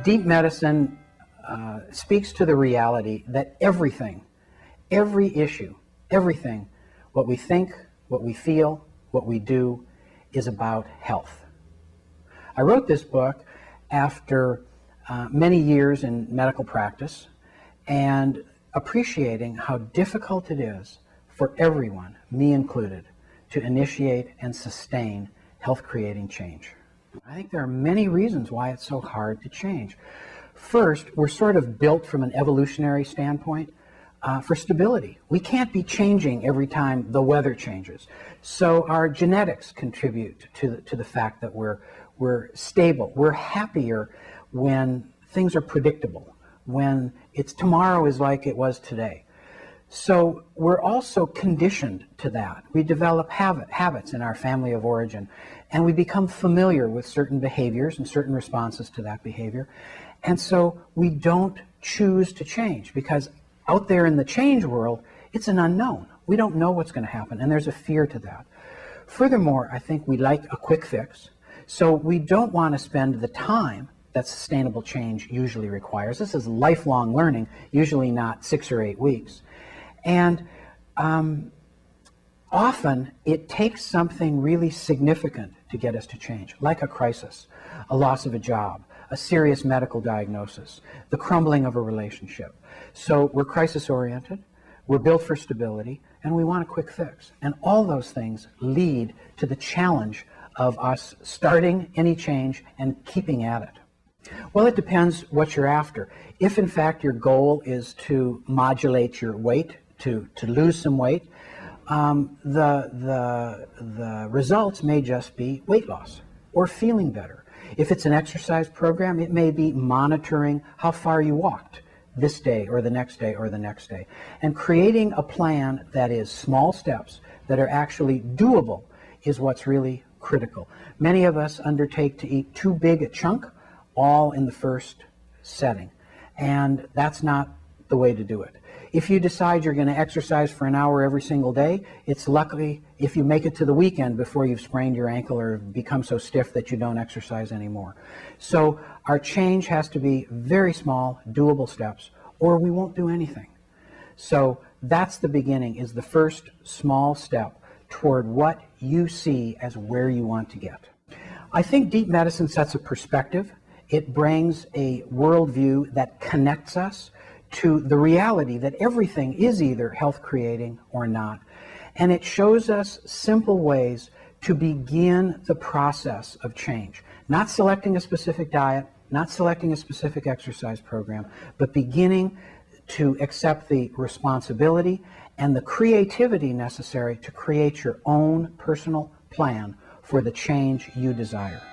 Deep medicine speaks to the reality that everything, every issue, everything, what we think, what we feel, what we do, is about health. I wrote this book after many years in medical practice and appreciating how difficult it is for everyone, me included, to initiate and sustain health-creating change. I think there are many reasons why it's so hard to change. First, we're sort of built from an evolutionary standpoint for stability. We can't be changing every time the weather changes. So our genetics contribute to the fact that we're stable. We're happier when things are predictable, when tomorrow is like it was today. So we're also conditioned to that. We develop habits in our family of origin, and we become familiar with certain behaviors and certain responses to that behavior. And so we don't choose to change, because out there in the change world, it's an unknown. We don't know what's going to happen, and there's a fear to that. Furthermore, I think we like a quick fix, so we don't want to spend the time that sustainable change usually requires. This is lifelong learning, usually not 6 or 8 weeks. And often it takes something really significant to get us to change, like a crisis, a loss of a job, a serious medical diagnosis, the crumbling of a relationship. So we're crisis-oriented, we're built for stability, and we want a quick fix. And all those things lead to the challenge of us starting any change and keeping at it. Well, it depends what you're after. If, in fact, your goal is to modulate your weight, to lose some weight, the results may just be weight loss or feeling better. If it's an exercise program, it may be monitoring how far you walked this day or the next day or the next day, and creating a plan that is small steps that are actually doable is what's really critical. Many of us undertake to eat too big a chunk all in the first setting, and that's not the way to do it. If you decide you're going to exercise for an hour every single day, it's lucky if you make it to the weekend before you've sprained your ankle or become so stiff that you don't exercise anymore. So our change has to be very small, doable steps, or we won't do anything. So that's the beginning, is the first small step toward what you see as where you want to get. I think deep medicine sets a perspective. It brings a worldview that connects us to the reality that everything is either health-creating or not. And it shows us simple ways to begin the process of change. Not selecting a specific diet, not selecting a specific exercise program, but beginning to accept the responsibility and the creativity necessary to create your own personal plan for the change you desire.